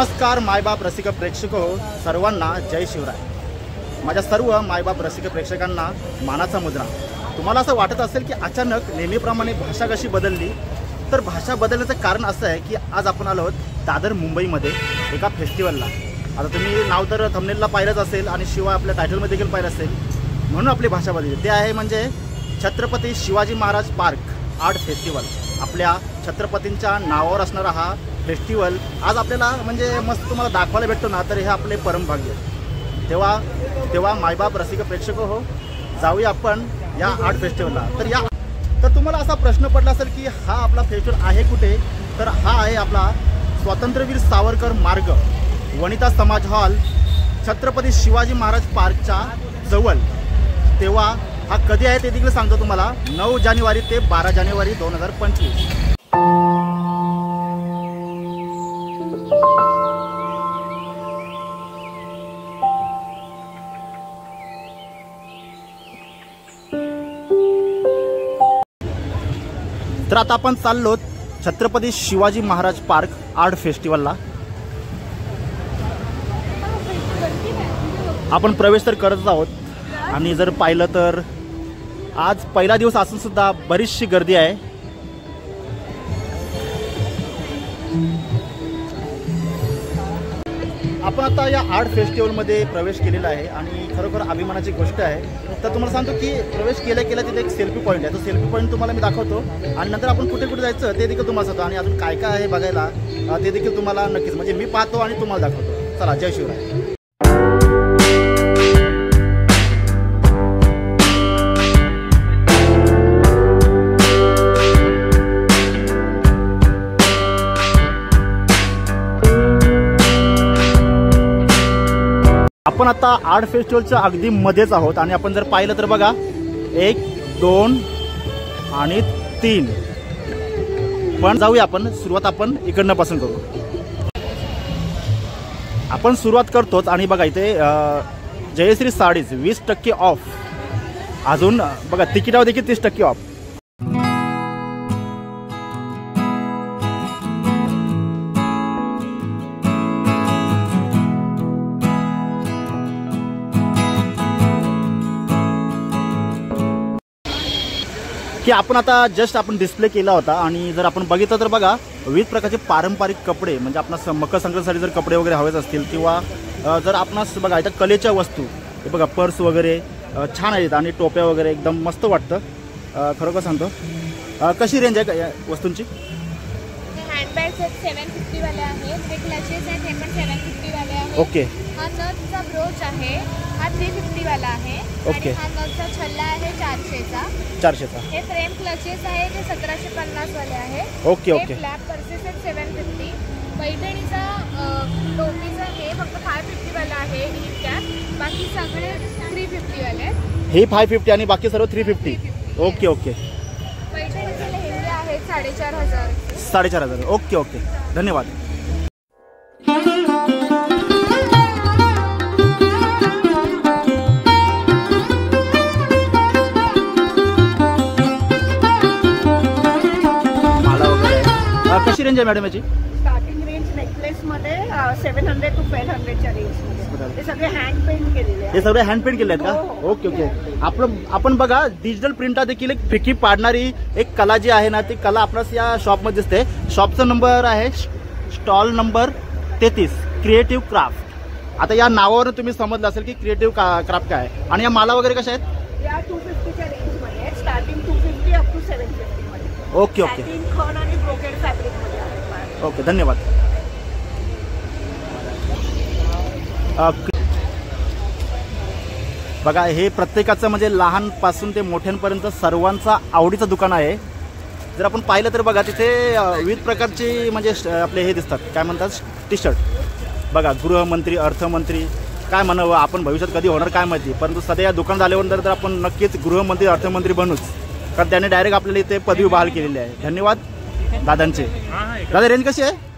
नमस्कार मायबाप रसिक प्रेक्षक हो, सर्वांना जय शिवराय। माझ्या सर्व मायबाप रसिक प्रेक्षकांना मानाचा मुद्रा। तुम्हाला असं वाटत असेल की अचानक नेहमीप्रमाणे भाषा कशी बदलली, तर भाषा बदलण्याचं कारण असं आहे की आज आपण आलो आहोत दादर मुंबईमध्ये एका फेस्टिवलला। आता तुम्ही नाव तर थंबनेलला पाहिलंच असेल आणि शिवाय आपल्या टायटलमध्ये देखील पाहिलं असेल, म्हणून आपली भाषा बदलली। ते आहे म्हणजे Chhatrapati Shivaji Maharaj park art festival. आपल्या छत्रपतींच्या नावावर असणारा हा फेस्टिवल आज आपल्याला म्हणजे मस्त तुम्हाला दाखवायला भेटतो ना, तर हे आपले परमभाग्य। तेव्हा मायबाप रसिक प्रेक्षक हो, जाऊया आपण या आर्ट फेस्टिवलला। तर तुम्हाला असा प्रश्न पडला असेल की हा आपला फेस्टिवल आहे कुठे, तर हा आहे आपला स्वातंत्र्यवीर सावरकर मार्ग, वनिता समाज हॉल, छत्रपती शिवाजी महाराज पार्कच्या जवळ। तेव्हा हा कधी आहे ते देखील सांगतो तुम्हाला, 9 जानेवारी ते 12 जानेवारी 2025। तर आता आपण चाललो छत्रपती शिवाजी महाराज पार्क आर्ट फेस्टिवलला। आपण प्रवेश तर करत आहोत आणि जर पाहिलं तर आज पहिला दिवस असून सुद्धा बरीचशी गर्दी आहे। आपण आता या आर्ट फेस्टिवलमध्ये प्रवेश केलेला आहे आणि खरोखर अभिमानाची गोष्ट आहे। तर तुम्हाला सांगतो की प्रवेश केल्या तिथे एक सेल्फी पॉईंट आहे। तो सेल्फी पॉईंट तुम्हाला मी दाखवतो आणि नंतर आपण कुठे कुठे जायचं ते देखील तुम्हाला सांगतो, आणि अजून काय काय आहे बघायला ते देखील तुम्हाला नक्कीच म्हणजे मी पाहतो आणि तुम्हाला दाखवतो। चला, जय शिवराय। आपण आता आर्ट फेस्टिवलच्या अगदी मध्येच आहोत आणि आपण जर पाहिलं तर बघा 1, 2 आणि 3। पण जाऊया आपण, सुरुवात आपण इकडनं पासून करू। आपण सुरुवात करतोच आणि बघा इथे जयश्री साडीज 20% ऑफ, अजून बघा तिकिटावर देखील 30% ऑफ। की आपण आता जस्ट आपण डिस्प्ले केला होता आणि जर आपण बघितलं तर बघा विविध प्रकारचे पारंपरिक कपडे, म्हणजे आपणास मकर संक्रांतीसाठी जर कपडे वगैरे हवेच असतील किंवा जर आपणास बघा इथं कलेच्या वस्तू, हे बघा पर्स वगैरे छान आहेत आणि टोप्या वगैरे एकदम मस्त वाटतं। खरोखर सांगतो। कशी रेंज आहे या वस्तूंची? हँडबॅग्स आहेत 750 वाले आहेत, हे क्लचेस आहेत हे पण 750 वाले आहेत। ओके। हा नथचा ब्रोच आहे, हा 350 वाला आहे। ओके। आणि हा नथचा छल्ला आहे 400चा। हे फ्रेम क्लचेस आहे जे 1750 वाले आहे। Okay okay. फ्लॅप पर्सेस आहेत 750। पैठणीचा टोपीचा हे फक्त 550 वाला आहे इन कॅप, बाकी सगळे 350 वाले आहेत। हे 550 आणि बाकी सर्व 350। Okay okay. पैठणीचे लेहंगे आहेत 4500। 4500। ओके ओके, धन्यवाद। कशी रेंज आहे मॅडम याची? स्टार्टिंग रेंज नेकलेस मध्ये 700 to 1200 च्या रेंज मध्ये। हे सगळे हँड पेंट केलेले आहेत। हे सगळे हँड पेंट केले आहेत का? Okay okay. आपण बघा डिजिटल प्रिंटा देखील एक फिकी पाडणारी एक कला जी आहे ना, ती कला आपल्याला या शॉपमध्ये दिसते। शॉपचा नंबर आहे स्टॉल नंबर 33, क्रिएटिव्ह क्राफ्ट। आता या नावावरून तुम्ही समजलं असेल की क्रिएटिव्ह क्राफ्ट काय आहे। आणि या माला वगैरे कशा आहेत? या 250 च्या रेंज मध्ये आहेत, स्टार्टिंग 250 अप टू 750 मध्ये। Okay okay. सॅटिन, खण आणि ब्रोकेड फॅब्रिक मध्ये आहे। ओके, धन्यवाद। बघा हे प्रत्येकाचं म्हणजे लहानपासून ते मोठ्यांपर्यंत सर्वांचा आवडीचं दुकान आहे। जर आपण पाहिलं तर बघा तिथे विविध प्रकारचे म्हणजे आपले हे दिसतात, काय म्हणतात, टी शर्ट। बघा गृहमंत्री, अर्थमंत्री, काय म्हणावं आपण भविष्यात कधी होणार काय माहिती, परंतु सध्या या दुकान झाल्यानंतर तर आपण नक्कीच गृहमंत्री अर्थमंत्री बनूच, कारण त्याने डायरेक्ट आपल्याला इथे पदवी बहाल केलेली आहे। धन्यवाद दादांचे। दादा रेंज कशी आहे?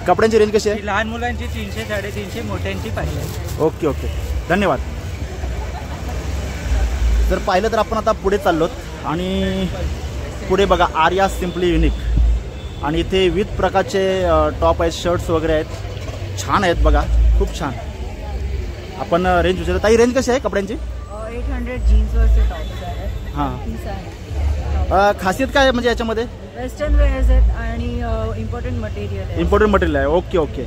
कपड्यांची रेंज कशी आहे? लहान मुलांची 300 350, मोठ्यांची 500। ओके ओके, धन्यवाद। जर पाहिलं तर आपण आता पुढे चाललोत आणि पुढे बघा आर्या सिम्पली युनिक, आणि इथे विविध प्रकारचे टॉप आहेत, शर्ट्स वगैरे आहेत, छान आहेत बघा, खूप छान. आपण रेंज विचारतो. ताई रेंज कशी आहे कपड्यांची? 800 जीन्सवरचे टॉप्स आहेत. हां, पीस आहे. खासियत काय आहे म्हणजे याच्यामध्ये? वेस्टर्न वेअर्स आहेत आणि इम्पॉर्टंट मटेरियल आहे. इम्पॉर्टंट मटेरियल आहे. Okay okay.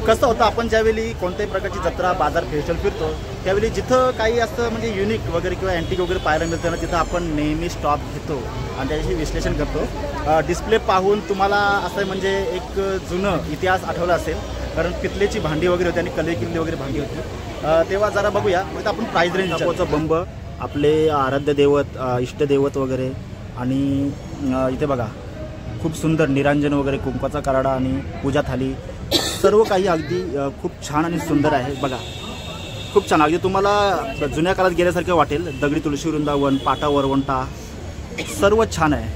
कसं होतं, आपण ज्यावेळी कोणत्याही प्रकारची जत्रा बाजार फेस्टिवल फिरतो त्यावेळी जिथं काही असं म्हणजे युनिक वगैरे किंवा अँटिक वगैरे पाहायला मिळतं ना, तिथं आपण नेहमी स्टॉप घेतो आणि त्याच्याशी विश्लेषण करतो. डिस्प्ले पाहून तुम्हाला असं म्हणजे एक जुनं इतिहास आठवला असेल, कारण पितलेची भांडी वगैरे होती आणि कले किल्ले वगैरे भांडी होती. तेव्हा जरा बघूया. मग आपण प्राईज रेंज विचारतो. बंब, आपले आराध्य दैवत, इष्टदैवत वगैरे, आणि इथे बघा खूप सुंदर निरांजन वगैरे, कुंकवाचा कराडा आणि पूजा थाली, सर्व काही अगदी खूप छान आणि सुंदर आहे बघा, खूप छान. अगदी तुम्हाला जुन्या काळात गेल्यासारखं वाटेल. दगडी तुळशी वृंदावन, पाटा वरवंटा, सर्व छान आहे.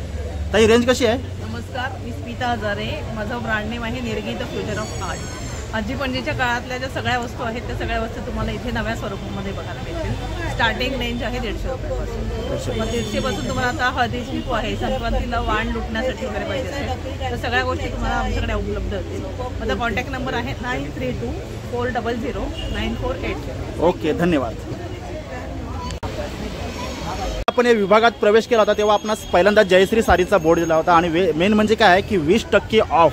ताई रेंज कशी आहे? नमस्कार, मी स्मिता हजारे. माझं ब्रँड नेम आहे निर्गी द फ्युचर ऑफ आर्ट. आजी पणजीच्या काळातल्या ज्या सगळ्या वस्तू आहेत त्या सगळ्या वस्तू तुम्हाला इथे नव्या स्वरूपामध्ये बघायला मिळतील. स्टार्टिंग रेंज आहे 150 रुपयापासून. मग 150 पासून तुम्हाला आता हळदी कुंकू आहे, संक्रांतीला वाण लुटण्यासाठी वगैरे पाहिजे असेल तर सगळ्या गोष्टी तुम्हाला आमच्याकडे उपलब्ध होतील. माझा कॉन्टॅक्ट नंबर आहे 9324009480. ओके, धन्यवाद. आपण या विभागात प्रवेश केला होता तेव्हा आपणास पहिल्यांदा जयश्री सारीचा बोर्ड दिला होता आणि मेन म्हणजे काय आहे की 20% ऑफ.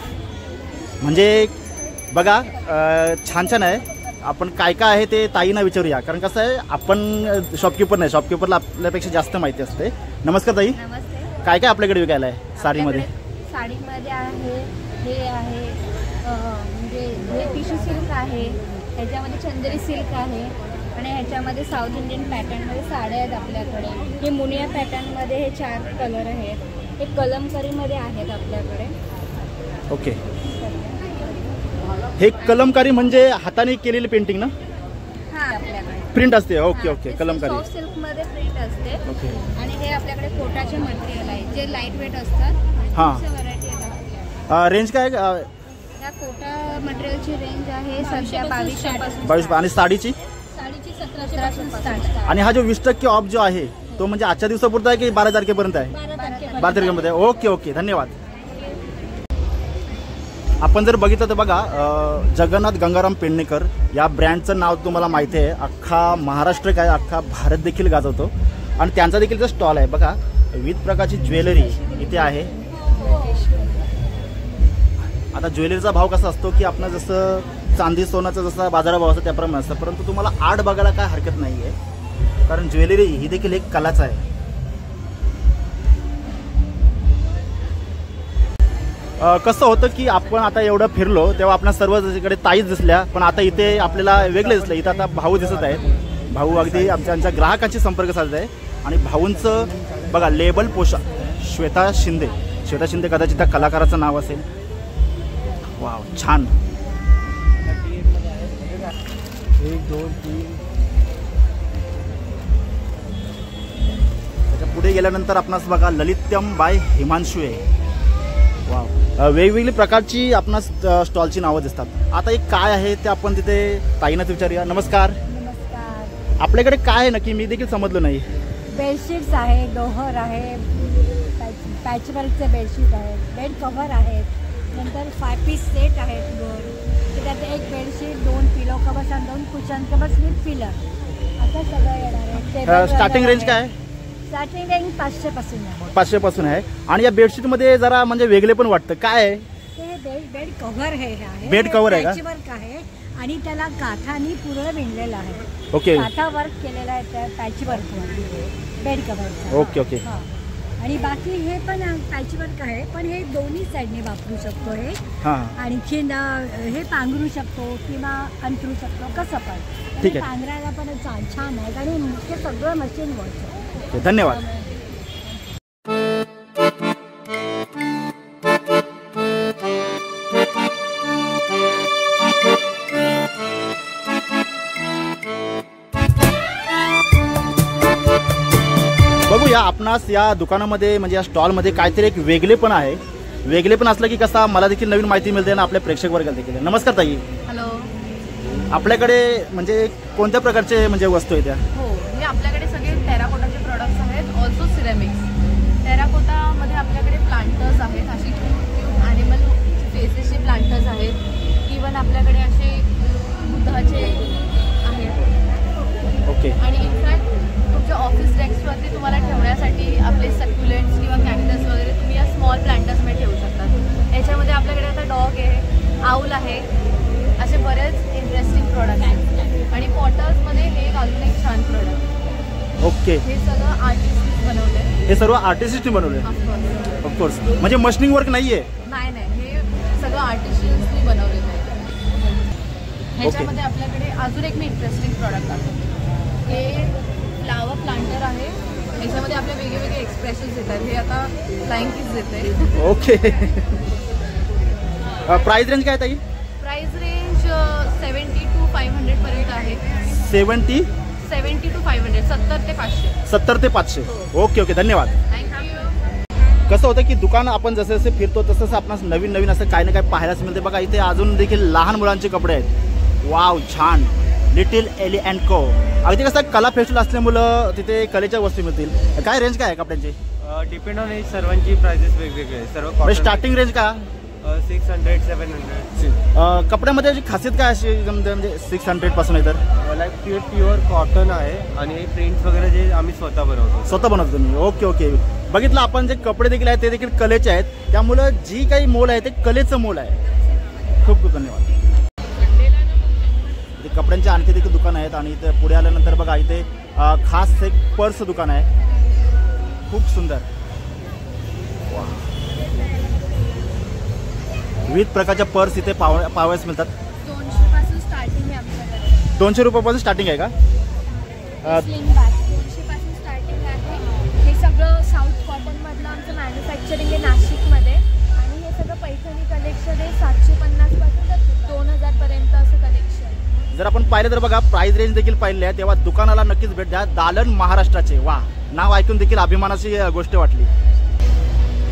म्हणजे बघा छान छान आहे. आपण काय काय आहे ते ताईंना विचारूया, कारण कसं आहे आपण शॉपकीपर नाही, शॉपकीपरला आपल्यापेक्षा जास्त माहिती असते. नमस्कार ताई, नमस्ते. काय काय आपल्याकडे विकायला आहे साडीमध्ये? साडीमध्ये आहे, हे आहे म्हणजे हे टिश्यू सिल्क आहे, ह्याच्यामध्ये चंदेरी सिल्क आहे आणि ह्याच्यामध्ये साऊथ इंडियन पॅटर्नमध्ये साड्या आहेत आपल्याकडे. हे मुनिया पॅटर्नमध्ये हे 4 कलर आहेत. हे कलमकारीमध्ये आहेत आपल्याकडे. ओके, हे कलमकारी म्हणजे हाताने केलेली पेंटिंग ना? हां, आपल्याकडे प्रिंट असते. Okay okay, Kalamkari. सॉफ्ट सिल्कमध्ये प्रिंट असते. ओके. आणि हे आपल्याकडे कोटाचे मटेरियल आहे जे लाईट वेट असतात. हां. व्हरायटी आहे. रेंज काय? या कोटा मटेरियलची रेंज आहे सध्या 2200 पासून. 22. आणि साडीची? साडीची 1700 पासून स्टार्ट. आणि हा जो 20% ऑफ जो आहे तो म्हणजे आजच्या दिवसापुरता आहे की 12 तारखेपर्यंत आहे? 12 तारखेमध्ये. ओके ओके, धन्यवाद. आपण जर बघितलं तर बघा जगन्नाथ गंगाराम पेडणेकर या ब्रँडचं नाव तुम्हाला माहिती आहे. अख्खा महाराष्ट्र काय अख्खा भारत देखील गाजवतो आणि त्यांचा देखील जो स्टॉल आहे बघा, विविध प्रकारची ज्वेलरी इथे आहे. आता ज्वेलरीचा भाव कसा असतो की आपण जसं चांदी सोन्याचा जसा बाजारभाव असतो त्याप्रमाणे असतं, परंतु तुम्हाला आर्ट बघायला काय हरकत नाही आहे, कारण ज्वेलरी ही देखील एक कलाच आहे. कसं होतं की आपण आता एवढं फिरलो तेव्हा आपण सर्व इकडे ताईच दिसल्या, पण आता इथे आपल्याला वेगळे दिसलं. इथं आता भाऊ दिसत आहेत. भाऊ अगदी आमच्या ग्राहकांशी संपर्क साधत आहे आणि भाऊंचं बघा लेबल पोशाख श्वेता शिंदे. श्वेता शिंदे कदाचित त्या कलाकाराचं नाव असेल. वाव, छान. 1 2 3. त्याच्या पुढे गेल्यानंतर आपणास बघा ललित्यम बाय हिमांशू आहे. वाव, वेगवेगळी प्रकारची आपणास स्टॉलची नावं दिसतात. आता एक काय आहे ते आपण तिथे ताईनाच विचारूया. नमस्कार. नमस्कार. आपल्याकडे काय आहे नक्की मी देखील समजलो नाही. बेडशीट्स आहे, डोहर आहे, पॅचवर्कचे बेडशीट आहेत, बेड कव्हर आहेत, नंतर 5 पीस सेट आहेत. त्यात एक बेडशीट, 2 पिलो कवर्स आणि 2 कुशन कवर्स विथ पिलर असं सगळं येणार आहे. स्टार्टिंग रेंज काय आहे? स्टार्टिंग रेंज 500 पासून आहे. 500 पासून आहे. आणि या बेडशीटमध्ये जरा म्हणजे वेगळे पण वाटतं. काय आहे ते? बेड कव्हर हे आहे. बेड कव्हर आहे का? पॅचवर्क आहे आणि त्याला गाठानी पूर्ण विणलेलं आहे. ओके. गाठा वर्क केलेला आहे त्या पॅचवर्कवर बेड कव्हर. Okay okay. आणि बाकी हे पण पॅचवर्क आहे, पण हे दोन्ही साईडने वापरू शकतो. हे आणखीन हे पांघरू शकतो किंवा अंतरू शकतो, कसं पण. ठीक आहे. पांघरायला पण छान आहे आणि हे सगळं मशीन वर्क. धन्यवाद. आपणास या दुकानामध्ये म्हणजे या स्टॉलमध्ये काहीतरी एक वेगळेपण आहे. वेगळेपण असलं की कसा मला देखील नवीन माहिती मिळते आणि आपल्या प्रेक्षक वर्गाला देखील. नमस्कार ताई. हॅलो. आपल्याकडे म्हणजे कोणत्या प्रकारचे म्हणजे वस्तू आहेत त्या? हो, हे आपल्याकडे सगळे टेराकोटाचे प्रोडक्ट्स आहेत, ऑल्सो सिरेमिक्स. टेराकोटामध्ये आपल्याकडे प्लांटर्स आहेत, अशी क्यूट ॲनिमल फेसेसचे प्लांटर्स आहेत. इवन आपल्याकडे असे बुद्धाचे आहेत. ओके. आणि इनफॅक्ट तुमच्या ऑफिस डेस्कवरती तुम्हाला ठेवण्यासाठी आपले सक्युलेंट्स किंवा कॅक्टस वगैरे तुम्ही या स्मॉल प्लांटर्समध्ये ठेवू शकता. याच्यामध्ये आपल्याकडे आता डॉग आहे, आऊल आहे, असे बरेच इंटरेस्टिंग प्रोडक्ट आहेत. आणि पॉटर्समध्ये हे अजून एक छान प्रोडक्ट. ओके. हे सगळं आर्टिस्टनी बनवलं. हे सर्व आर्टिस्टनी बनवले ऑफकोर्स. म्हणजे मशीनिंग वर्क नाही आहे? नाही, हे सगळं आर्टिस्टनी बनवलेलं आहे. ह्याच्यामध्ये आपल्याकडे अजून एक मी इंटरेस्टिंग प्रोडक्ट आहे. हे फ्लावर प्लांटर आहे. याच्यामध्ये आपले वेगवेगळे एक्सप्रेशन्स येतात. हे आता फ्लाइंग किस देते. ओके. प्राइस रेंज काय ताई? प्राइस रेंज 70 to 500 पर्यंत आहे. 70 to 500, 70 ते 500. 70 ते 500. ओके. धन्यवाद. थँक्यू. कसं होतं की दुकान आपण जसे जसे फिरतो तसं तसं आपणास नवीन नवीन असं काही ना काही पाहायलाच मिळते. बघा इथे अजून देखील लहान मुलांचे कपडे आहेत. वाव, छान. लिटिल एली अँड को. अगदी कसं कला फेस्टिवल असल्यामुळं तिथे कलेच्या वस्तू मिळतील. काय रेंज काय आहे कपड्यांची? डिपेंड ऑन एज सर्वांची प्राइसेस वेगवेगळे आहे. सर्व स्टार्टिंग रेंज का? 600, 700. कपड्यामध्ये खासियत काय अशी म्हणजे 600 पासून आहे तर? लाईक प्युअर कॉटन आहे आणि प्रिंट्स वगैरे जे आम्ही स्वतः बनवतो. स्वतः बनवतो तुम्ही? ओके. बघितलं आपण जे कपडे देखील आहेत ते देखील कलेचे आहेत. त्यामुळं जी काही मोल आहे ते कलेचं मोल आहे. खूप धन्यवाद. इथे कपड्यांचे आणखी देखील दुकान आहेत आणि इथे पुढे आल्यानंतर बघा इथे खास एक पर्स दुकान आहे. खूप सुंदर. विविध प्रकारच्या पर्स इथे पाहावयास मिळतात. 200 पासून स्टार्टिंग आहे आमच्याकडे. 200 रुपयापासून स्टार्टिंग आहे का? स्लिंग बॅग 200 पासून स्टार्टिंग आहे. हे सगळं साऊथ कॉटन मधलं आमचं मॅन्युफॅक्चरिंग आहे नाशिकमध्ये. आणि हे सगळं पैठणी कलेक्शन आहे. 750 पासून तर 2000 पर्यंत असं कलेक्शन. जर आपण पाहिलं तर बघा प्राइस रेंज देखील पाहिली आहे तेव्हा दुकानाला नक्कीच भेट द्या. दालन महाराष्ट्राचे. वा, नाव ऐकून देखील अभिमानाची गोष्ट वाटली.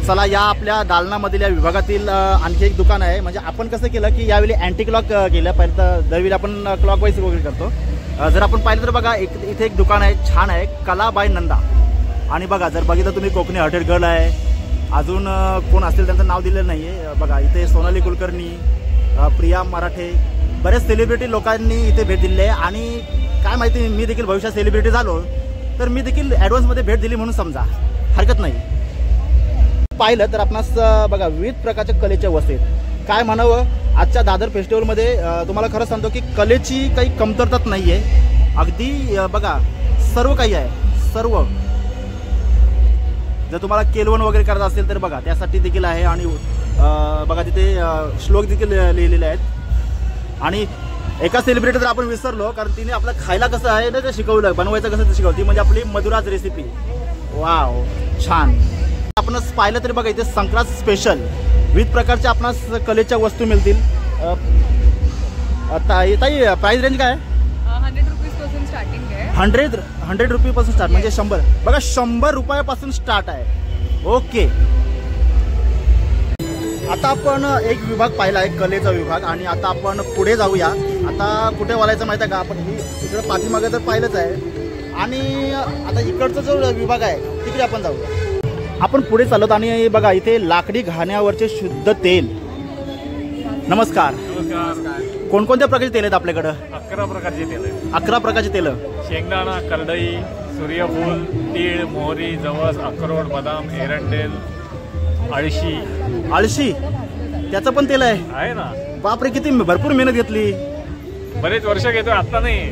चला, या आपल्या दालनामधील या विभागातील आणखी एक दुकान आहे. म्हणजे आपण कसं केलं की यावेळी अँटी क्लॉक केलं. पहिलं तर दरवेळी आपण क्लॉक वाईज वगैरे करतो. जर आपण पाहिलं तर बघा इथे एक दुकान आहे, छान आहे, कलाबाई नंदा. आणि बघा जर बघितलं तुम्ही कोकणी हॉटेल गर्ल आहे. अजून कोण असतील त्यांचं नाव दिलेलं नाही आहे. बघा इथे सोनाली कुलकर्णी, प्रिया मराठे, बरेच सेलिब्रिटी लोकांनी इथे भेट दिली आहे. आणि काय माहिती, मी देखील भविष्यात सेलिब्रिटी झालो तर मी देखील ॲडव्हान्समध्ये भेट दिली म्हणून समजा, हरकत नाही. पाहिलं तर आपणास बघा विविध प्रकारच्या कलेच्या वस्तू आहेत. काय म्हणावं, आजच्या दादर फेस्टिवलमध्ये तुम्हाला खरं सांगतो की कलेची काही कमतरताच नाही आहे. अगदी बघा सर्व काही आहे, सर्व. जर तुम्हाला केलवण वगैरे करायचं असेल तर बघा त्यासाठी देखील आहे. आणि बघा तिथे श्लोक देखील लिहिलेले आहेत. आणि एका सेलिब्रिटी तर आपण विसरलो, कारण तिने आपलं खायला कसं आहे ना ते शिकवलं, बनवायचं कसं ते शिकवलं. ती म्हणजे आपली मधुराज रेसिपी. वाव, छान. आपणास पाहिलं तरी बघा इथे संक्रांत स्पेशल विविध प्रकारच्या आपणास कलेच्या वस्तू मिळतील. ताई प्राइस रेंज काय आहे? 100 रुपीजपासून स्टार्टिंग आहे. 100 रुपीपासून स्टार्ट, म्हणजे 100. बघा 100 रुपयापासून स्टार्ट आहे. ओके. आता आपण एक विभाग पाहिला आहे, कलेचा विभाग. आणि आता आपण पुढे जाऊया. आता कुठे वळायचं माहिती आहे का? आपण इकडे पाठीमागे तर पाहिलंच आहे. आणि आता इकडचा जो विभाग आहे तिकडे आपण जाऊया. आपण पुढे चालत आणि बघा इथे लाकडी घाण्यावरचे शुद्ध तेल. नमस्कार. कोणकोणत्या प्रकारचे तेल आहेत आपल्याकडं? 11 प्रकारचे तेल आहेत. 11 प्रकारचे तेल. शेंगदाणा, करडई, सूर्यफूल, तीळ, मोहरी, जवस, अक्रोड, बदाम, एरंडेल, आळशी त्याचं पण तेल आहे ना. बापरे, किती भरपूर मेहनत घेतली. बरेच वर्ष घेतोय, आता नाही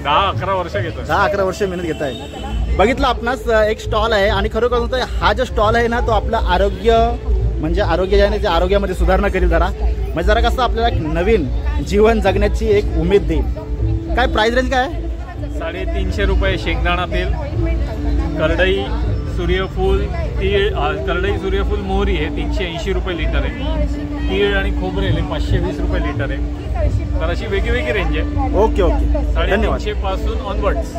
10-11 वर्ष घेतोय. 10-11 वर्ष मेहनत घेत आहे. बघितलं आपणास एक स्टॉल आहे. आणि खरोखर हा जो स्टॉल आहे ना तो आपलं आरोग्य म्हणजे आरोग्य ज्याने ते आरोग्यामध्ये सुधारणा करेल. जरा म्हणजे जरा कसं आपल्याला एक नवीन जीवन जगण्याची एक उमेद देईल. काय प्राइस रेंज काय आहे? 350 रुपये शेंगदाणा तेल, करडई, सूर्यफूल, तीळ, करडई, सूर्यफूल, मोहरी आहे 380 रुपये लिटर आहे. तीळ आणि खोबरेल 520 रुपये लिटर आहे. तर अशी वेगळी रेंज आहे. ओके. धन्यवाद. 350 पासून ऑनवर्ड्स.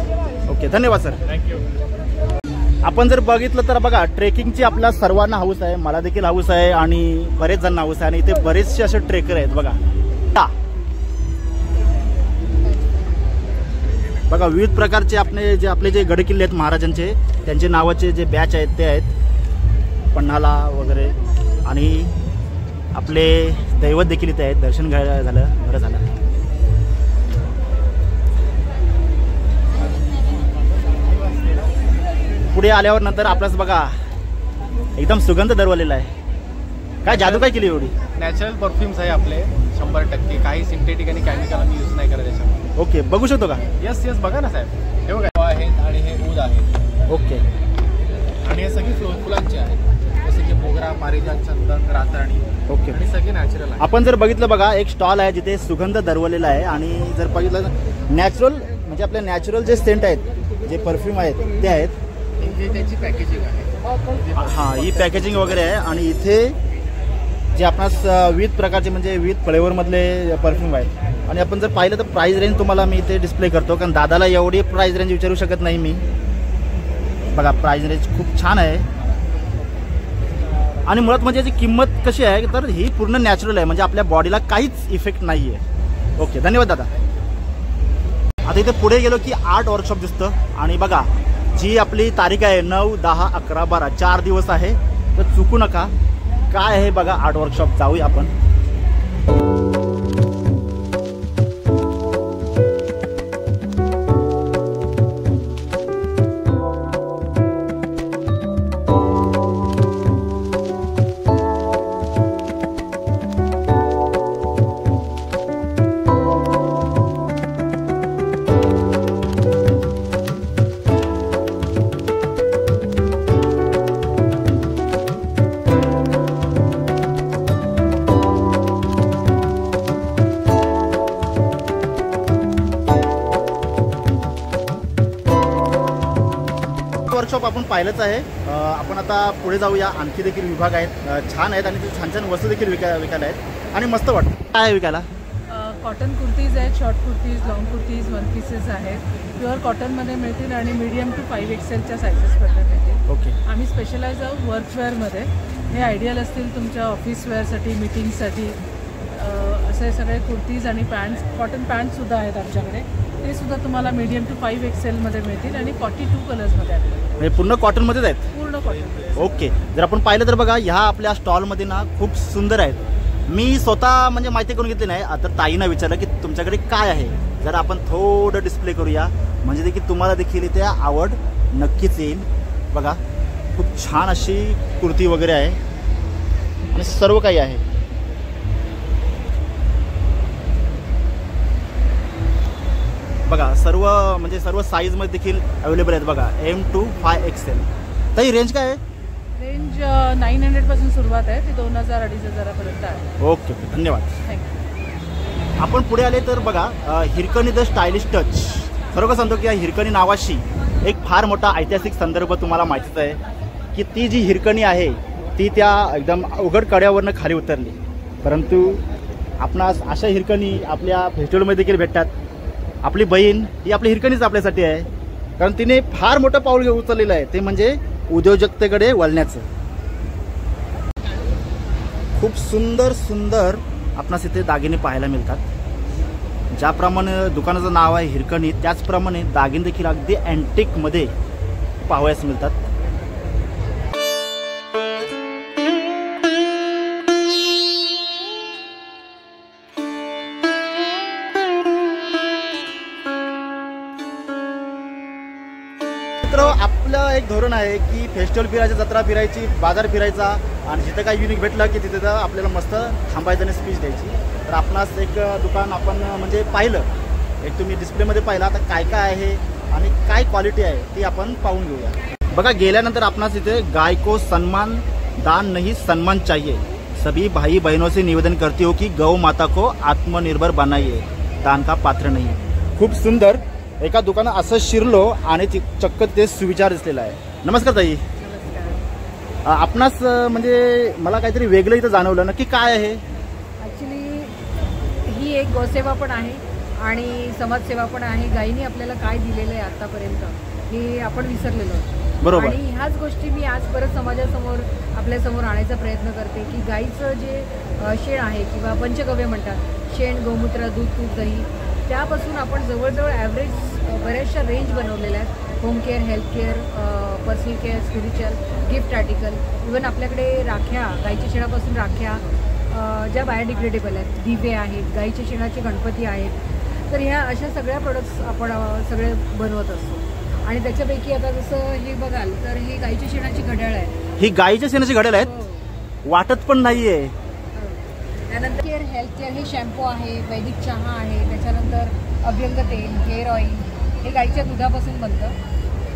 ओके, धन्यवाद सर. थँक्यू. आपण जर बघितलं तर बघा ट्रेकिंगची आपल्या सर्वांना हाऊस आहे, मला देखील हाऊस आहे आणि बरेच जण हाऊस आहे आणि इथे बरेचसे असे ट्रेकर आहेत बघा. बघा विविध प्रकारचे आपले जे गडकिल्ले आहेत महाराजांचे, त्यांचे नावाचे जे बॅच आहेत ते आहेत, पन्हाळा वगैरे, आणि आपले दैवत देखील इथे आहेत. दर्शन घ्यायला झालं, बरं झालं. पुढे आल्यावर नंतर आपल्यास बघा एकदम सुगंध दरवलेला आहे. काय जादू काय केली एवढी? नॅचरल परफ्युम्स आहे आपले 100%. काही सिंथेटिक आणि केमिकल आम्ही यूज नाही करत त्याच्यामध्ये. ओके, बघू शकतो का? यस यस, बघा ना साहेब, हे बघा आहेत आणि हे ऊद आहे. ओके, आणि हे सगळी फुलांचे आहेत, जसे की मोगरा, पारिजात, चंदन, रातराणी. ओके. आणि सगळे नॅचरल आहे. आपण जर बघितलं बघा एक स्टॉल आहे जिथे सुगंध दरवलेला आहे आणि जर बघितलं नॅचरल म्हणजे आपले नॅचरल जे सेंट आहेत, जे परफ्यूम आहेत ते आहेत. ही त्याची पॅकेजिंग आहे. हां, ही पॅकेजिंग वगैरे आहे आणि इथे जे आपणास विविध प्रकारचे म्हणजे विविध फ्लेवरमधले परफ्यूम आहेत. आणि आपण जर पाहिलं तर प्राईस रेंज तुम्हाला मी इथे डिस्प्ले करतो, कारण दादाला एवढी प्राईस रेंज विचारू शकत नाही मी. बघा प्राईस रेंज खूप छान आहे आणि मुळात म्हणजे याची किंमत कशी आहे तर ही पूर्ण नॅचरल आहे, म्हणजे आपल्या बॉडीला काहीच इफेक्ट नाही आहे. ओके, धन्यवाद दादा. आता इथे पुढे गेलो की आर्ट वर्कशॉप दिसतं आणि बघा जी आपली तारीख आहे 9, 10, 11, 12 4 दिवस आहे, तर चुकू नका. काय आहे बघा आर्ट वर्कशॉप, जाऊया आपण. वर्कशॉप आपण पाहिलंच आहे. आपण आता पुढे जाऊया. आणखी देखील विभाग आहेत, छान आहेत आणि ते छान छान वस्तू देखील विकायला आहेत आणि मस्त वाटतं. काय आहे विकायला? कॉटन कुर्तीज आहेत, short kurtis, long kurtis, one pieces आहेत. प्युअर कॉटनमध्ये मिळतील आणि मीडियम टू 5XL सायझेसमध्ये मिळतील. ओके. आम्ही स्पेशलाइज आहोत वर्कवेअरमध्ये. हे आयडियल असतील तुमच्या ऑफिस वेअरसाठी, मीटिंगसाठी. असे सगळे कुर्तीज आणि पॅन्ट्स, कॉटन पॅन्ट्ससुद्धा आहेत आमच्याकडे. ते सुद्धा तुम्हाला मीडियम टू 5XLमध्ये मिळतील आणि 42 कलर्समध्ये आहेत. हे पूर्ण कॉटनमध्येच आहेत? पूर्ण कॉटन. ओके. जर आपण पाहिलं तर बघा ह्या आपल्या स्टॉलमध्ये ना खूप सुंदर आहेत. मी स्वतः म्हणजे माहिती करून घेतली नाही, आता ताईनं विचारलं की तुमच्याकडे काय आहे, जर आपण थोडं डिस्प्ले करूया म्हणजे देखील तुम्हाला देखील इथे आवड नक्कीच येईल. बघा खूप छान अशी कुर्ती वगैरे आहे आणि सर्व काही आहे. बघा सर्व म्हणजे सर्व साईजमध्ये देखील अवेलेबल आहेत. बघा M to 5XL. ताई रेंज काय आहे? रेंज 900 पासून सुरुवात आहे, ती 2000-2500 पर्यंत आहे. ओके, धन्यवाद. थँक्यू. आपण पुढे आले तर बघा हिरकणी द स्टायलिश टच. खरोखर सांगतो की या हिरकणी नावाशी एक फार मोठा ऐतिहासिक संदर्भ तुम्हाला माहितीच आहे की ती जी हिरकणी आहे ती त्या एकदम उघड कड्यावरनं खाली उतरली, परंतु आपणास अशा हिरकणी आपल्या फेस्टिवलमध्ये देखील भेटतात. आपली बहीण ही आपली हिरकणीच आपल्यासाठी आहे, कारण तिने फार मोठं पाऊल उचललेलं आहे, ते म्हणजे उद्योजकतेकडे वळण्याचं. खूप सुंदर सुंदर आपणास इथे दागिने पाहायला मिळतात. ज्याप्रमाणे दुकानाचं नाव आहे हिरकणी, त्याचप्रमाणे दागिने देखील अगदी अँटिकमध्ये पाहावयास मिळतात. आपलं एक धोरण आहे की फेस्टिवल फिरायचं, जत्रा फिरायची, बाजार फिरायचा आणि जिथं काही युनिक भेटलं की तिथं आपल्याला मस्त थांबायचं आणि स्पीच द्यायची. तर आपणास एक दुकान आपण म्हणजे पाहिलं, एक तुम्ही डिस्प्लेमध्ये पाहिलं. आता काय काय आहे आणि काय क्वालिटी आहे ती आपण पाहून घेऊया. बघा गेल्यानंतर आपणास इथे गाय को सम्मान दान नहीं सम्मान चाहिए, सभी भाई बहनों से निवेदन करती हो की गौ माता को आत्मनिर्भर बनाइए, दान का पात्र नहीं. खूप सुंदर. एका दुकानात असं शिरलो आणि चक्क ते सुविचार दिसलेला आहे. नमस्कार ताई. आपणास म्हणजे मला काहीतरी वेगळं इथं जाणवलं, नक्की काय आहे? ॲक्च्युली ही एक गोसेवा पण आहे आणि समाजसेवा पण आहे. गायीने आपल्याला काय दिलेलं आहे आत्तापर्यंत हे आपण विसरलेलो आहोत. बरोबर. आणि ह्याच गोष्टी मी आज परत समाजासमोर आपल्यासमोर आणायचा प्रयत्न करते की गाईचं जे शेण आहे किंवा पंचगव्य म्हणतात, शेण, गोमूत्र, दूध, तूप, दही, त्यापासून आपण जवळजवळ ॲव्हरेज बऱ्याचशा रेंज बनवलेल्या आहेत. Home care, health care, personal care, spiritual, gift article, even आपल्याकडे राख्या, गाईच्या शेणापासून राख्या ज्या बायोडिग्रेडेबल आहेत, दिवे आहेत, गाईच्या शेणाचे गणपती आहेत. तर ह्या अशा सगळ्या प्रोडक्ट्स आपण सगळे बनवत असतो. आणि त्याच्यापैकी आता जसं हे बघाल तर ही गाईच्या शेणाची घड्याळ आहे. ही गाईच्या शेणाची घड्याळ आहेत, हो. वाटत पण नाहीये. त्यानंतर केअर, हेल्थ केअर, हे शॅम्पू आहे, वैदिक चहा आहे, त्याच्यानंतर अभ्यंग तेल, हेअर ऑइल, हे गाईच्या दुधापासून बनतं.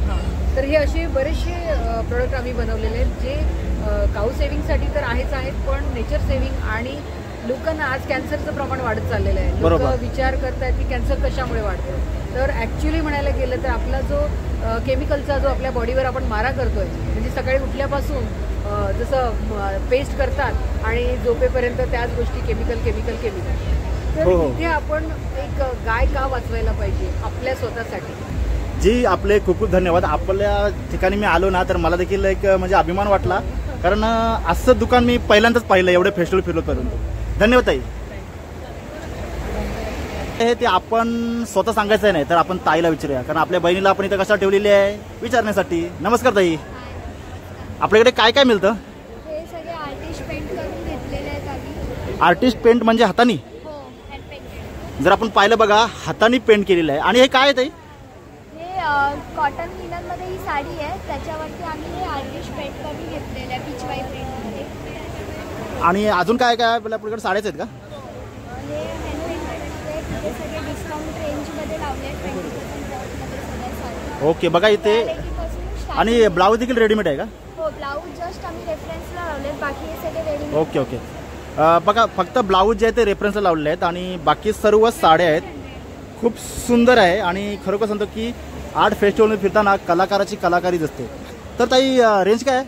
हां, तर हे असे बरेचसे प्रोडक्ट आम्ही बनवलेले आहेत जे काऊ सेविंगसाठी तर आहेच आहेत, पण नेचर सेविंग. आणि लोकांना आज कॅन्सरचं प्रमाण वाढत चाललेलं आहे. लोक विचार करतात की कॅन्सर कशामुळे वाढतं. तर ॲक्च्युली म्हणायला गेलं तर आपला जो केमिकलचा जो आपल्या बॉडीवर आपण मारा करतोय, म्हणजे सकाळी उठल्यापासून जसं पेस्ट करतात आणि झोपेपर्यंत त्याच गोष्टी केमिकल केमिकल केमिकल. तर इथे आपण एक गाय का वाचवायला पाहिजे आपल्या स्वतःसाठी. जी, आपले खूप खूप धन्यवाद. आपल्या ठिकाणी मी आलो ना तर मला देखील एक म्हणजे अभिमान वाटला, कारण असं दुकान मी पहिल्यांदाच पाहिलं एवढे फेस्टिवल फिरलो करून. धन्यवाद ताई. ते आपण स्वतः सांगायचं नाही तर आपण ताईला विचारूया, कारण आपल्या बहिणीला आपण इथं कशा ठेवलेली आहे विचारण्यासाठी. नमस्कार ताई, आपल्याकडे काय काय मिळतं? हे सगळे आर्टिस्ट पेंट करून घेतलेले आहेत आम्ही. आर्टिस्ट पेंट म्हणजे हातानी? हो, हँड पेंटेड. जर आपण पाहिलं बघा, हातानी पेंट केलेलं आहे. आणि हे काय आहे ताई? हे कॉटन लिननमध्ये ही साडी आहे, त्याच्यावरती आम्ही हे आर्टिस्ट पेंट करून घेतलेलं आहे पिचवाई प्रिंटमध्ये. आणि अजून काय काय आपल्याकडे साड्याच आहेत का? हे हँड पेंटेडमध्ये हे सगळे डिस्काउंट रेंजमध्ये लावले आहेत, 20% ऑफमध्ये सगळ्या साड्या. ओके, बघा इथे. आणि ब्लाऊज देखील रेडीमेड आहे का? हो, ब्लाऊज जस्ट आम्ही रेफरन्सला लावलेत, बाकी हे सगळे रेडीमेड. Okay okay. बघा, फक्त ब्लाऊज जे आहे ते रेफरन्सला लावलेले आहेत आणि बाकी सर्व साड्या आहेत. खूप सुंदर आहे आणि खरोखर सांगतो की आर्ट फेस्टिवलमध्ये फिरताना कलाकाराची कलाकारीच असते. तर ताई, रेंज काय आहे?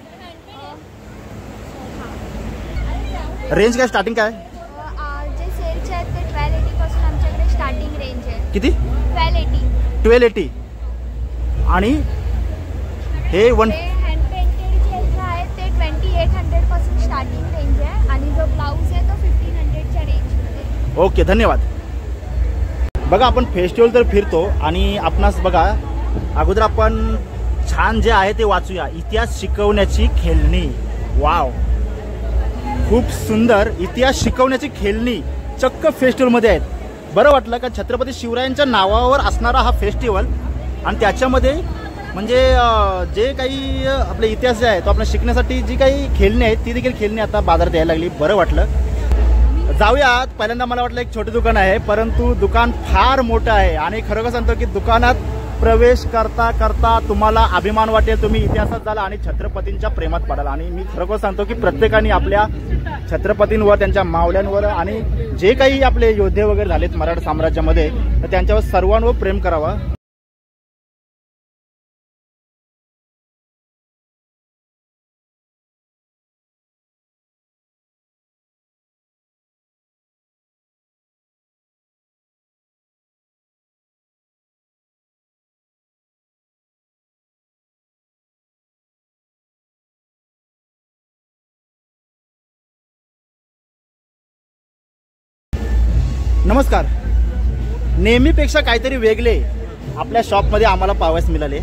रेंज काय, स्टार्टिंग काय? जे सेलचे आहेत ते 1280 पासून आमच्याकडे स्टार्टिंग रेंज आहे. किती? 1280. 1280. आणि हे हँड पेंटेड जे आहे ते 2800 पासून स्टार्टिंग रेंज आहे आणि जो ब्लाऊज आहे तो 1500च्या रेंजमध्ये. ओके, धन्यवाद. बघा, आपण फेस्टिवल तर फिरतो आणि आपणास बघा, अगोदर आपण छान जे आहे ते वाचूया. इतिहास शिकवण्याची खेळणी. वाव, खूप सुंदर. इतिहास शिकवण्याची खेळणी चक्क फेस्टिवलमध्ये आहेत. बरं वाटलं का छत्रपती शिवरायांच्या नावावर असणारा हा फेस्टिवल आणि त्याच्यामध्ये म्हणजे जे काही आपले इतिहास जे आहे तो आपल्याला शिकण्यासाठी जी काही खेळणी आहेत ती देखील खेळणी आता बाजारात यायला लागली. बरं वाटलं. जाऊयात. पहिल्यांदा मला वाटलं एक छोटे दुकान आहे, परंतु दुकान फार मोठं आहे आणि खरोखर सांगतो की दुकानात प्रवेश करता करता तुम्हाला अभिमान वाटेल, तुम्ही इतिहासात जाल आणि छत्रपतींच्या प्रेमात पडाल. आणि मी खरोखर सांगतो की प्रत्येकाने आपल्या छत्रपतींवर, त्यांच्या मावल्यांवर आणि जे काही आपले योद्धे वगैरे झालेत मराठा साम्राज्यामध्ये तर त्यांच्यावर सर्वांवर प्रेम करावा. नमस्कार. नेहमीपेक्षा काहीतरी वेगळे आपल्या शॉपमध्ये आम्हाला पाहावयास मिळाले.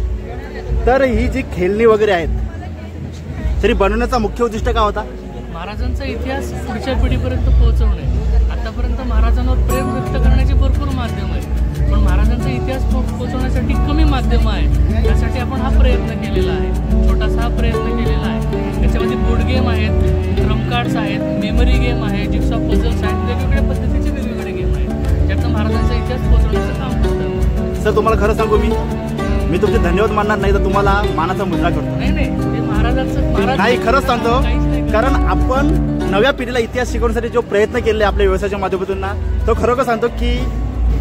तर ही जी खेळणी वगैरे आहेत तरी बनवण्याचा मुख्य उद्दिष्ट काय होता? महाराजांचा इतिहास पुढच्या पिढीपर्यंत पोहोचवणे. आतापर्यंत महाराजांवर प्रेम व्यक्त करण्याचे भरपूर माध्यम आहे, पण महाराजांचा इतिहास पोहोचवण्यासाठी कमी माध्यम आहे. त्यासाठी आपण हा प्रयत्न केलेला आहे, छोटासा हा प्रयत्न केलेला आहे. त्याच्यामध्ये बोर्ड गेम आहेत, ड्रम कार्ड्स आहेत, मेमरी गेम आहे, जिक्सॉ पझल्स आहेत, वेगवेगळ्या पद्धतीचे वेगवेगळे गेम आहेत ज्यातून महाराजांचा इतिहास पोहोचवण्याचं काम करतं. सर, तुम्हाला खरं सांगू मी तुमचे धन्यवाद मानणार नाही तर तुम्हाला मानाचा मुद्रा करतो. नाही ते महाराजांचं नाही, खरंच सांगतो, कारण आपण नव्या पिढीला इतिहास शिकवण्यासाठी जो प्रयत्न केले आपल्या व्यवसायाच्या माध्यमातून ना, तो खरोखर सांगतो की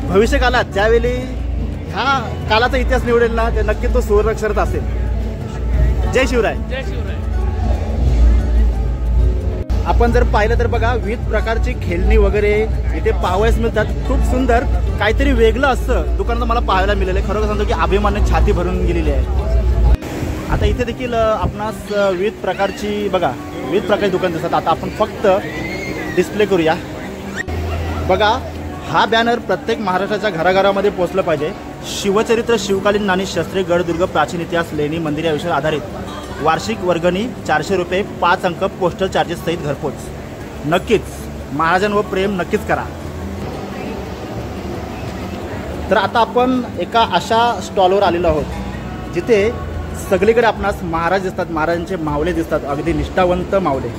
भविष्य काळात ज्यावेळी ह्या कालाचा इतिहास निवडेल ना ते नक्की तो सुवर्णाक्षरात असेल. जय शिवराय. जय शिवराय. आपण जर पाहिलं तर बघा, विविध प्रकारची खेळणी वगैरे इथे पाहावयास मिळतात. खूप सुंदर, काहीतरी वेगळं असतं दुकानात मला पाहायला मिळालं. खरोखर सांगतो की अभिमानाने छाती भरून गेलेली आहे. आता इथे देखील आपणास विविध प्रकारची बघा विविध प्रकारची दुकान दिसतात. आता आपण फक्त डिस्प्ले करूया. बघा हा बॅनर प्रत्येक महाराष्ट्राच्या घराघरामध्ये पोहोचलं पाहिजे. शिवचरित्र, शिवकालीन नाणी, शस्त्रे, गडदुर्ग, प्राचीन इतिहास, लेणी, मंदिर या विषयावर आधारित वार्षिक वर्गणी 400 रुपये, 5 अंक, पोस्टल चार्जेस सहित घरपोच. नक्कीच महाराजांवर प्रेम नक्कीच करा. तर आता आपण एका अशा स्टॉलवर आलेलो आहोत जिथे सगळीकडे आपणास महाराज दिसतात, महाराजांचे मावळे दिसतात, अगदी निष्ठावंत मावळे.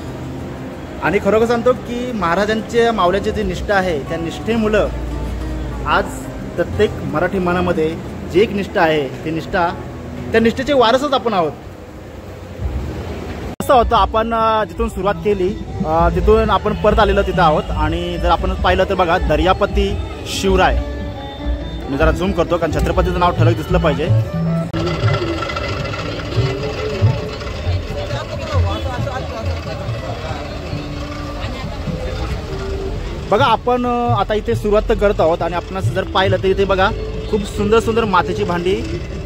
आणि खरोखर सांगतो की महाराजांच्या मावल्याची जी निष्ठा आहे त्या निष्ठेमुळं आज प्रत्येक मराठी मनामध्ये जी एक निष्ठा आहे ती निष्ठा, त्या निष्ठेचे वारसच आपण आहोत. असं होतं आपण जिथून सुरुवात केली तिथून आपण परत आलेलो तिथं आहोत. आणि जर आपण पाहिलं तर बघा दर्यापती शिवराय, मी जरा झूम करतो कारण छत्रपतीचं नाव ठळक दिसलं पाहिजे. बघा आपण आता इथे सुरुवात तर करत आहोत आणि आपण जर पाहिलं तर इथे बघा खूप सुंदर सुंदर मातीची भांडी,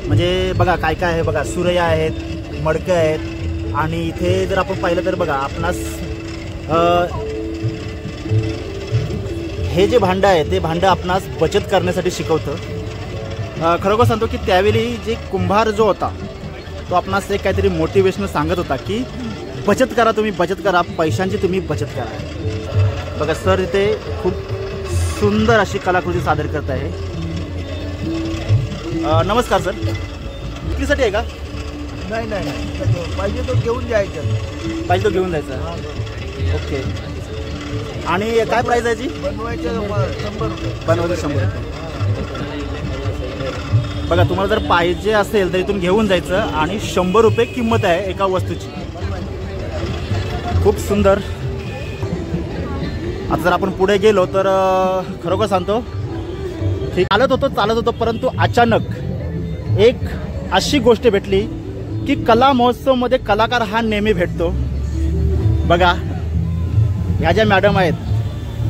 म्हणजे बघा काय काय आहे बघा, सुरया आहेत, मडकं आहेत. आणि इथे जर आपण पाहिलं तर बघा आपणास हे जे भांडं आहे ते भांडं आपणास बचत करण्यासाठी शिकवतं. खरोखर सांगतो की त्यावेळी जे कुंभार जो होता तो आपणास एक काहीतरी मोटिवेशनल सांगत होता की बचत करा, तुम्ही बचत करा, पैशांची तुम्ही बचत करा. बघा सर इथे खूप सुंदर अशी कलाकृती सादर करत आहे. नमस्कार सर, विक्रीसाठी आहे का? नाही नाही, पाहिजे तो घेऊन जायचं. पाहिजे तो घेऊन जायचा. ओके. आणि काय प्राईस आहे जी? बनवायचं 100 रुपये. बनवायचं 100 रुपये. बघा तुम्हाला जर पाहिजे असेल तर इथून घेऊन जायचं आणि 100 रुपये किंमत आहे एका वस्तूची. खूप सुंदर. आता जर आपण पुढे गेलो तर खरोखर सांगतो ठीक चालत होतो परंतु अचानक एक अशी गोष्ट भेटली की कला महोत्सवमध्ये कलाकार हा नेहमी भेटतो. बघा ह्या ज्या मॅडम आहेत,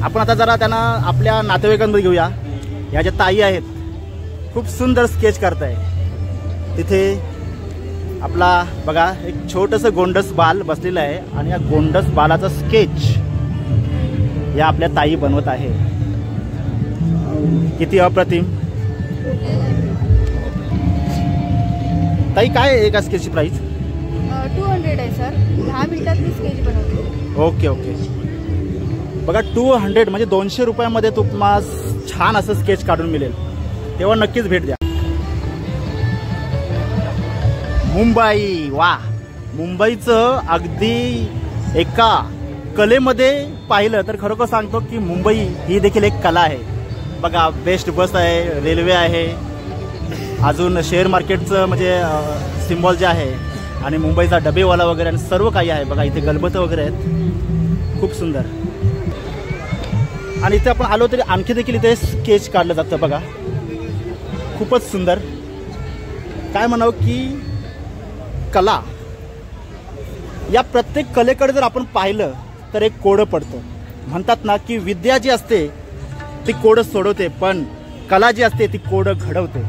आपण आता जरा त्यांना आपल्या नातेवाईकांमध्ये घेऊया. ह्या ज्या ताई आहेत खूप सुंदर स्केच करताय. तिथे आपला बघा एक छोटंसं गोंडस बाल बसलेलं आहे आणि या गोंडस बालाचं स्केच या आपल्या ताई बनवत आहे. किती अप्रतिम. ताई काय आहे एका स्केचची प्राइस? 200 आहे सर. 10 मिनिटात मी स्केच बनवते. Okay okay. बघा 200 म्हणजे 200 रुपयामध्ये तुम्हाला छान असं स्केच काढून मिळेल. तेव्हा नक्कीच भेट द्या. मुंबई, वा, मुंबईचं अगदी एका कलेमध्ये पाहिलं तर खरोखर सांगतो की मुंबई ही देखील एक कला आहे. बघा बेस्ट बस आहे, रेल्वे आहे, अजून शेअर मार्केटचं म्हणजे सिम्बॉल जे आहे आणि मुंबईचा डबेवाला वगैरे आणि सर्व काही आहे. बघा इथे गलबतं वगैरे आहेत, खूप सुंदर. आणि इथे आपण आलो तरी आणखी देखील इथे स्केच काढलं जातं. बघा खूपच सुंदर. काय म्हणावं की कला, या प्रत्येक कलेकडे जर आपण पाहिलं तर एक कोडं पडतं. म्हणतात ना की विद्या जी असते ती कोडं सोडवते, पण कला जी असते ती कोडं घडवते.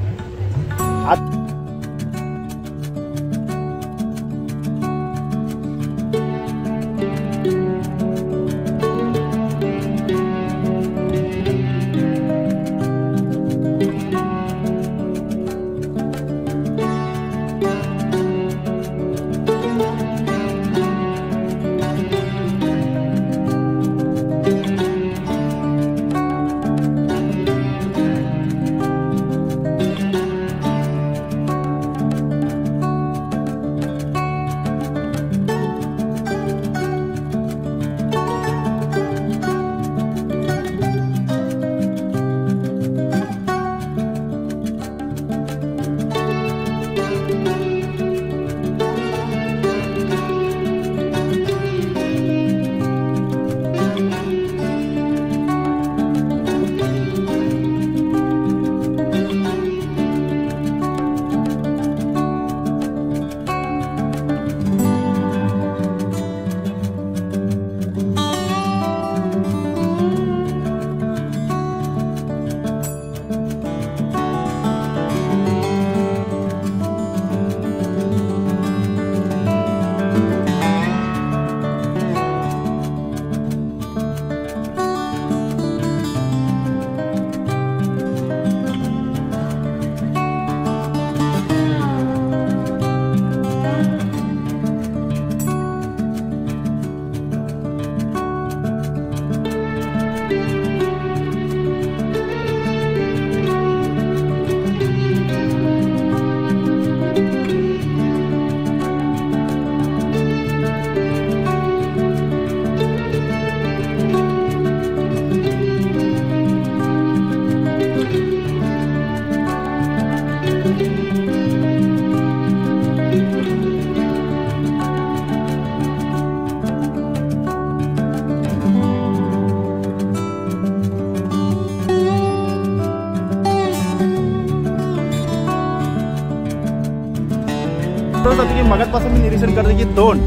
खरं सांगतो की मगाचपासून मी निरीक्षण करते की 2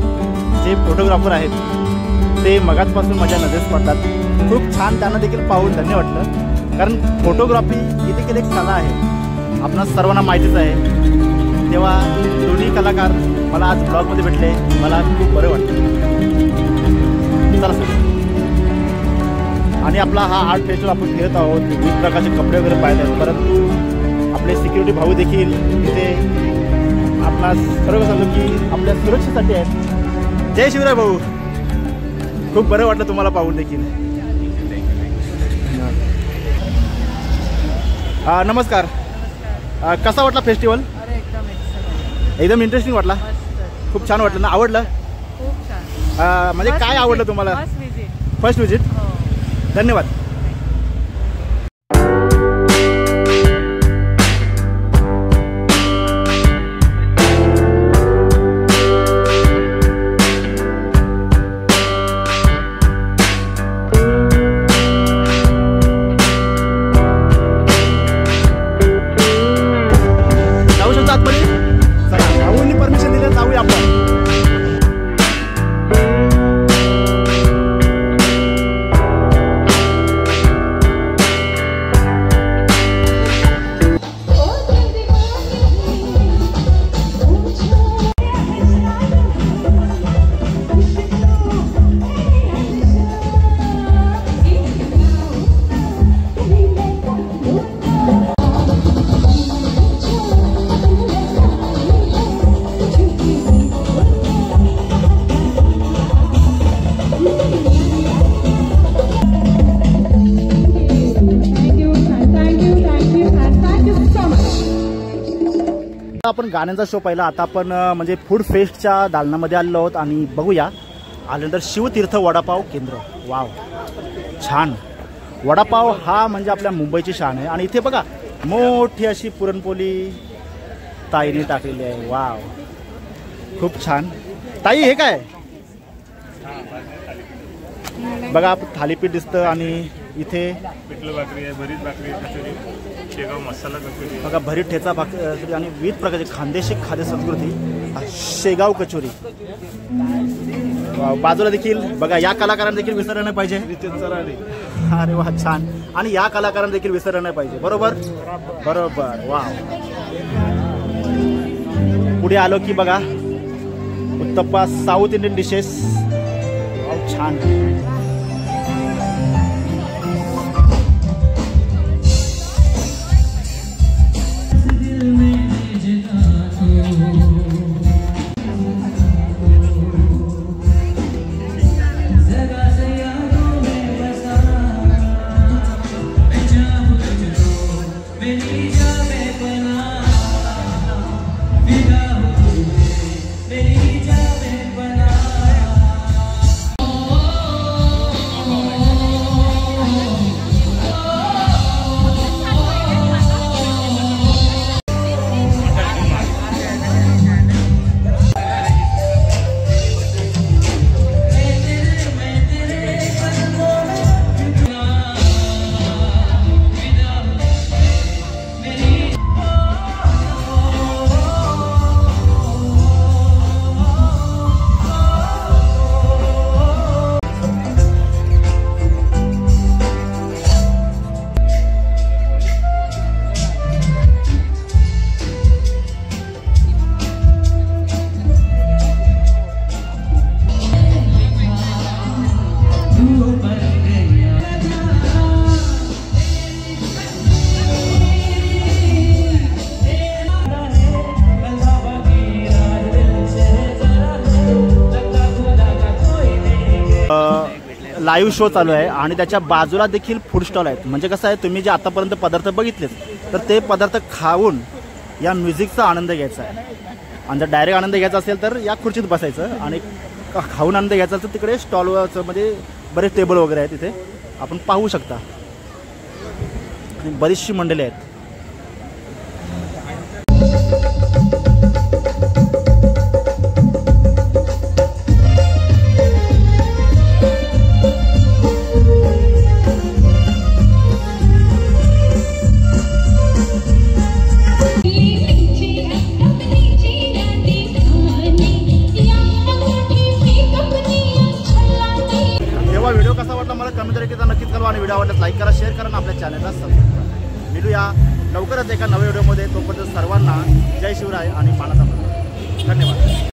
जे फोटोग्राफर आहेत ते मगाचपासून माझ्या नजरेस पडतात. खूप छान, त्यांना देखील पाहून धन्य वाटलं. कारण फोटोग्राफी ही देखील एक कला आहे, आपणा सर्वांना माहितीच आहे. तेव्हा दोन्ही कलाकार मला आज ब्लॉगमध्ये भेटले, मला खूप बरं वाटतं. चला सर. आणि आपला हा आर्ट फेस्टिवल आपण फिरत आहोत, विविध प्रकारचे कपडे वगैरे पाहिले आहेत, परंतु आपले सिक्युरिटी भाऊ देखील इथे आपणास सर्व सांगतो की आपल्या सुरक्षेसाठी आहेत. जय शिवराय भाऊ. खूप बरं वाटलं तुम्हाला पाहून देखील. नमस्कार. कसा वाटला फेस्टिवल? एकदम इंटरेस्टिंग वाटला. खूप छान वाटलं ना? आवडलं? खूप छान. म्हणजे काय आवडलं तुम्हाला? First visit. धन्यवाद. जाऊ शकतो आतमध्ये? चला, भाऊंनी परमिशन दिलं, जाऊया आपण. आपण गाण्यांचा शो पाहिला. आता आपण म्हणजे फूड फेस्टच्या दालनामध्ये आलेलो आहोत आणि बघूया आल्यानंतर शिवतीर्थ वडापाव केंद्र. वाव, छान. वडापाव हा म्हणजे आपल्या मुंबईची शान आहे. आणि इथे बघा मोठी अशी पुरणपोळी ताईने टाकलेली आहे. वाव, खूप छान. ताई, हे काय बघा, थालीपीठ दिसतं आणि इथे पिठलं भाकरी आहे, भरीत भाकरी, कचोरी, शेगाव मसाला कचोरी बघा, भरीत ठेचा भाकरी आणि विविध प्रकारची खानदेशी खाद्य संस्कृती, शेगाव कचोरी. बाजूला देखील बघा, या कलाकारांना देखील विसरलं नाही पाहिजे. अरे वा, छान. आणि या कलाकारांना देखील विसरलं नाही पाहिजे. बरोबर बरोबर. वा, पुढे आलो की बघा उत्तप्पा, साऊथ इंडियन डिशेस. छान. लाईव्ह शो चालू आहे आणि त्याच्या बाजूला देखील फूड स्टॉल आहेत. म्हणजे कसं आहे, तुम्ही जे आतापर्यंत पदार्थ बघितलेत तर ते पदार्थ खाऊन या म्युझिकचा आनंद घ्यायचा आहे. आणि जर डायरेक्ट आनंद घ्यायचा असेल तर या खुर्चीत बसायचं आणि खाऊन आनंद घ्यायचा असेल तर तिकडे स्टॉलवर मध्ये बरेच टेबल वगैरे आहेत, तिथे आपण पाहू शकता. आणि बरीचशी मंडळी आहेत. तुम्हाला कमेंट केलं नक्कीच कळवा आणि व्हिडिओ आवडल्यास लाईक करा, शेअर करा आणि आपल्या चॅनलला सबस्क्राईब करा. मिळूया लवकरच एका नव्या व्हिडिओमध्ये. तोपर्यंत सर्वांना जय शिवराय आणि मानाचा धन्यवाद.